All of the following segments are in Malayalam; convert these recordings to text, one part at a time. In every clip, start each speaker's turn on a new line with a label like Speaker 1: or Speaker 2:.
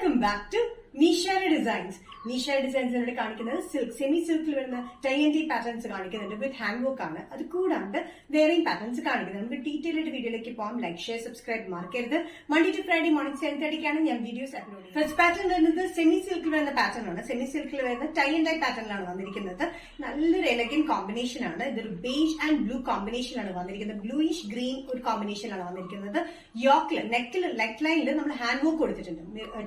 Speaker 1: വെൽക്കം ബാക്ക് ടു നിഷയുടെ ഡിസൈൻസ്. നിഷയുടെ ഡിസൈൻസിലൂടെ കാണിക്കുന്നത് സിൽക്ക് സെമി സിൽക്കിൽ വരുന്ന ടൈ ആൻഡ് ഡൈ പാറ്റേൺസ് കാണിക്കുന്നുണ്ട്. വിത്ത് ഹാൻഡ് വർക്ക് ആണ്. അത് കൂടാണ്ട് വേറെയും പാറ്റേൺസ് കാണിക്കുന്നത്. നമുക്ക് ഡീറ്റെയിൽ ആയിട്ട് വീഡിയോയിലേക്ക് പോകാം. ലൈക്ക്, ഷെയർ, സബ്സ്ക്രൈബ് മറക്കരുത്. മൺഡേ ടു ഫ്രൈഡേ മോർണിംഗ് 7:30 ഞാൻ വീഡിയോസ് അപ്ലോഡ് ചെയ്യുന്നത്. ഫസ്റ്റ് പാറ്റേൺ വരുന്നത് സെമി സിൽക്കിൽ വരുന്ന പാറ്റേൺ ആണ്. സെമി സിൽക്കിൽ വരുന്ന ടൈ ആൻഡ് ഡൈ പാറ്റേണിലാണ് വന്നിരിക്കുന്നത്. നല്ലൊരു എലഗൻ കോമ്പിനേഷൻ ആണ്. ഇതൊരു ബേജ് ആൻഡ് ബ്ലൂ കോമ്പിനേഷൻ ആണ് വന്നിരിക്കുന്നത്. ബ്ലൂയിഷ് ഗ്രീൻ ഒരു കോമ്പിനേഷനിലാണ് വന്നിരിക്കുന്നത്. യോക്കിൽ നെക്ക് ലൈനിൽ നമ്മൾ ഹാൻഡ് വർക്ക് കൊടുത്തിട്ടുണ്ട്.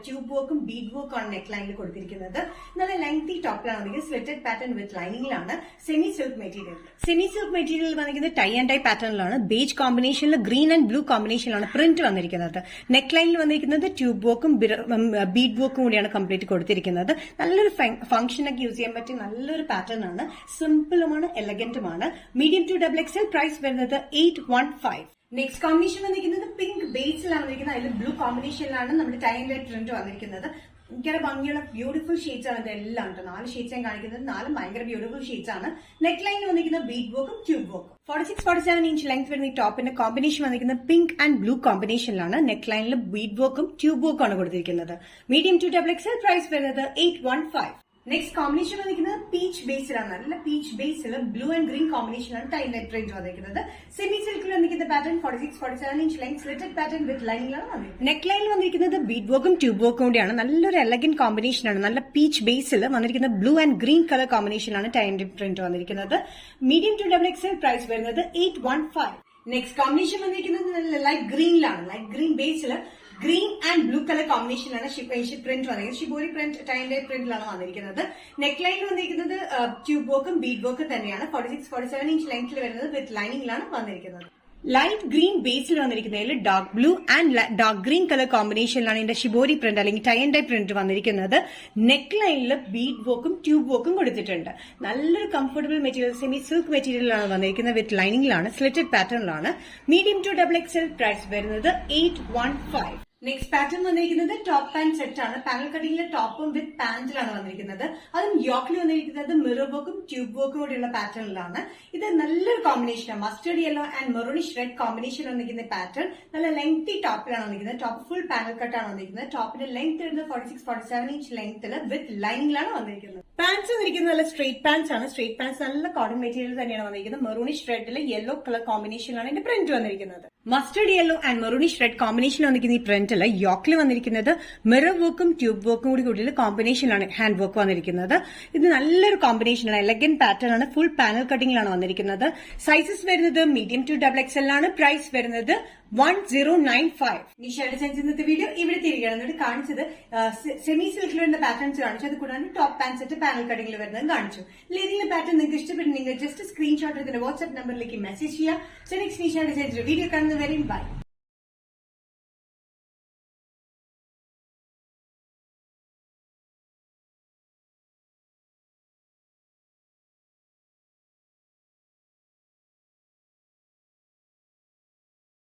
Speaker 1: ട്യൂബ് വർക്കും ബീഡ് വർക്കും ആണ് നെക്ക് ലൈനിൽ കൊടുത്തിരിക്കുന്നത്. നല്ല ലെങ്തി ടോപ്പിലാണ് വന്നിരിക്കുന്നത്. സ്ലിറ്റഡ് പാറ്റേൺ വിത്ത് ലൈനിങ്ങിലാണ്. Semi silk material. Semi silk material വന്നിരിക്കുന്നത് ടൈ ആൻഡ് ഡൈ പാറ്റേണിലാണ്. ബേജ് കോമ്പിനേഷനിൽ ഗ്രീൻ ആൻഡ് ബ്ലൂ കോമ്പിനേഷനിലാണ് പ്രിന്റ് വന്നിരിക്കുന്നത്. നെക്ക് ലൈനിൽ വന്നിരിക്കുന്നത് ട്യൂബ് വർക്കും ബീഡ് വർക്കും കൂടിയാണ് കംപ്ലീറ്റ് കൊടുത്തിരിക്കുന്നത്. നല്ലൊരു ഫംഗ്ഷനൊക്കെ യൂസ് ചെയ്യാൻ പറ്റിയ നല്ലൊരു പാറ്റേൺ ആണ്. സിമ്പിളുമാണ്, എലഗന്റുമാണ്. Medium to XXL. പ്രൈസ് വരുന്നത് 815. നെക്സ്റ്റ് കോമ്പിനേഷൻ വന്നിരിക്കുന്നത് പിങ്ക് ബേസിലാണ് വന്നിരിക്കുന്നത്. അതിൽ ബ്ലൂ കോമ്പിനേഷനിലാണ് നമ്മുടെ ടൈ ആൻഡ് ഡൈ പ്രിന്റ് വന്നിരിക്കുന്നത്. ഭയങ്കര ഭംഗിയുള്ള ബ്യൂട്ടിഫുൾ ഷീറ്റ്സ് ആണ് ഇതെല്ലാം. 4 ഷീറ്റ്സ് ഞാൻ കാണിക്കുന്നത്. 4 ഭയങ്കര ബ്യൂട്ടിഫുൾ ഷീറ്റ്സ് ആണ്. നെക്ക് ലൈനിൽ വന്നിരിക്കുന്ന ബീഡ് വർക്കും ട്യൂബ് വർക്കും. 46-47 ഇഞ്ച് ലെങ്ത് വരുന്ന ഈ ടോപ്പിന്റെ കോമ്പിനേഷൻ വന്നിരിക്കുന്നത് പിങ്ക് ആൻഡ് ബ്ലൂ കോമ്പിനേഷനിലാണ്. നെക്ക് ലൈനിൽ ബീഡ് വർക്കും ട്യൂബ് വർക്കും ആണ് കൊടുത്തിരിക്കുന്നത്. Medium to XXL. പ്രൈസ് വരുന്നത് 815. നെക്സ്റ്റ് കോമ്പിനേഷൻ വന്നിരിക്കുന്നത് പീച്ച് ബേസിലാണ്. നല്ല പീച്ച് ബേസിൽ ബ്ലൂ ആൻഡ് ഗ്രീൻ കോമ്പിനേഷനാണ് ടൈ ആൻഡ് ഡൈ പ്രിന്റ് വന്നിരിക്കുന്നത്. സെമി സിൽക്കിൽ വന്നിരിക്കുന്ന pattern 46-47 inch length slitted pattern with ലൈനിലാണ് വന്നിരിക്കുന്നത്. നെക്ക് ലൈനിൽ വന്നിരിക്കുന്നത് ബീഡ് വർക്കും ട്യൂബ് വർക്കും കൂടിയാണ്. നല്ലൊരു എലഗൻ കോമ്പിനേഷനാണ്. നല്ല പീച്ച് ബേസിൽ വന്നിരിക്കുന്ന ബ്ലൂ ആൻഡ് ഗ്രീൻ കളർ കോമ്പിനേഷനാണ് ടൈ ആൻഡ് ഡൈ പ്രിന്റ് വന്നിരിക്കുന്നത്. Medium to XXL. പ്രൈസ് വരുന്നത് 815. നെക്സ്റ്റ് കോമ്പിനേഷൻ വന്നിരിക്കുന്നത് ലൈറ്റ് ഗ്രീനിലാണ്. ലൈറ്റ് ഗ്രീൻ ബേസിൽ ഗ്രീൻ ആൻഡ് ബ്ലൂ കളർ കോമ്പിനേഷനാണ് പ്രിന്റ് വന്നിരിക്കുന്നത്. Shibori print tie and dye പ്രിന്റിലാണ് വന്നിരിക്കുന്നത്. നെക്ക് ലൈനിൽ വന്നിരിക്കുന്നത് ട്യൂബ് വർക്കും ബീഡ് വർക്കും തന്നെയാണ്. 46-47 ഇഞ്ച് ലെങ്ത്തിൽ വരുന്നത് വിത്ത് ലൈനിങ്ങിലാണ് വന്നിരിക്കുന്നത്. ലൈറ്റ് ഗ്രീൻ ബേസിൽ വന്നിരിക്കുന്നതിൽ dark blue and dark green colour കോമ്പിനേഷനിലാണ് ഇതിന്റെ ഷിബോരി പ്രിന്റ് അല്ലെങ്കിൽ ടൈ ആൻഡ് ഡൈ പ്രിന്റ് വന്നിരിക്കുന്നത്. നെക്ക് ലൈനിൽ ബീഡ് വർക്കും ട്യൂബ് വർക്കും കൊടുത്തിട്ടുണ്ട്. നല്ലൊരു കംഫർട്ടബിൾ മെറ്റീരിയൽ സെമി സിൽക്ക് മെറ്റീരിയലാണ് വന്നിരിക്കുന്നത്. വിത്ത് ലൈനിങ്ങിലാണ്. സ്ലിറ്റഡ് പാറ്റേണിലാണ്. Medium to XXL. പ്രൈസ് വരുന്നത് 815. നെക്സ്റ്റ് പാറ്റേൺ വന്നിരിക്കുന്നത് ടോപ്പ് പാന്റ് സെറ്റ് ആണ്. പാനൽ കട്ടിങ്ങിലെ ടോപ്പും വിത്ത് പാന്റിലാണ് വന്നിരിക്കുന്നത്. അതും യോക്കിൽ വന്നിരിക്കുന്നത് മിറർ വർക്കും ട്യൂബ് വർക്കും കൂടിയുള്ള പാറ്റേണിലാണ്. ഇത് നല്ലൊരു കോമ്പിനേഷനാണ്. Mustard yellow and maroonish red combination വന്നിരിക്കുന്ന പാറ്റേൺ. നല്ല ലെങ്തി ടോപ്പിലാണ് വന്നിരിക്കുന്നത്. ടോപ്പ് ഫുൾ പാനൽ കട്ടാണ് വന്നിരിക്കുന്നത്. ടോപ്പിന്റെ ലെങ്ത് വരുന്നത് 46-47 ഇഞ്ച് ലെങ്ത്തിൽ വിത്ത് ലൈനിങ്ങിലാണ് വന്നിരിക്കുന്നത്. പാൻസ് വന്നിരിക്കുന്നത് നല്ല സ്ട്രേറ്റ് പാൻസ് ആണ്. സ്ട്രേറ്റ് പാൻസ് നല്ല കോട്ടൺ മെറ്റീരിയൽ തന്നെയാണ് വന്നിരിക്കുന്നത്. മെറൂണിഷ് റെഡിലെ യെല്ലോ കളർ കോമ്പിനേഷനിലാണ് ഇതിന്റെ പ്രിന്റ് വന്നിരിക്കുന്നത്. Mustard yellow and maroonish red combination വന്നിരിക്കുന്ന ഈ പ്രിന്റ് യോക്കിൽ വന്നിരിക്കുന്നത് മിറർ വർക്കും ട്യൂബ് വർക്കും കൂടി കോമ്പിനേഷനാണ് ഹാൻഡ് വർക്ക് വന്നിരിക്കുന്നത്. ഇത് നല്ലൊരു കോമ്പിനേഷനാണ്. എലഗൻ പാറ്റേൺ ആണ്. ഫുൾ പാനൽ കട്ടിംഗിലാണ് വന്നിരിക്കുന്നത്. സൈസസ് വരുന്നത് മീഡിയം ടു XXL ആണ്. പ്രൈസ് വരുന്നത് 1095. നിഷയുടെ ഡിസൈൻസ് ഇന്നത്തെ വീഡിയോ ഇവിടെ തിരികെ കാണിച്ചത് സെമി സിൽക്കിൽ വരുന്ന പാറ്റേൺസ് കാണിച്ചു. അത് കൂടാതെ ടോപ്പ് പാന്റ് സെറ്റ് പാനൽ കട്ടിംഗിൽ വരുന്നത് കാണിച്ചു. ഏതെങ്കിലും പാറ്റേൺ നിങ്ങൾക്ക് ഇഷ്ടപ്പെട്ടെങ്കിൽ ജസ്റ്റ് സ്ക്രീൻഷോട്ട് ഇതിന്റെ വാട്സ്ആപ്പ് നമ്പറിലേക്ക് മെസ്സേജ് ചെയ്യാം. നെക്സ്റ്റ് നിഷയുടെ ഡിസൈൻസ് വീഡിയോ കാണുന്നവരെയും ബൈ.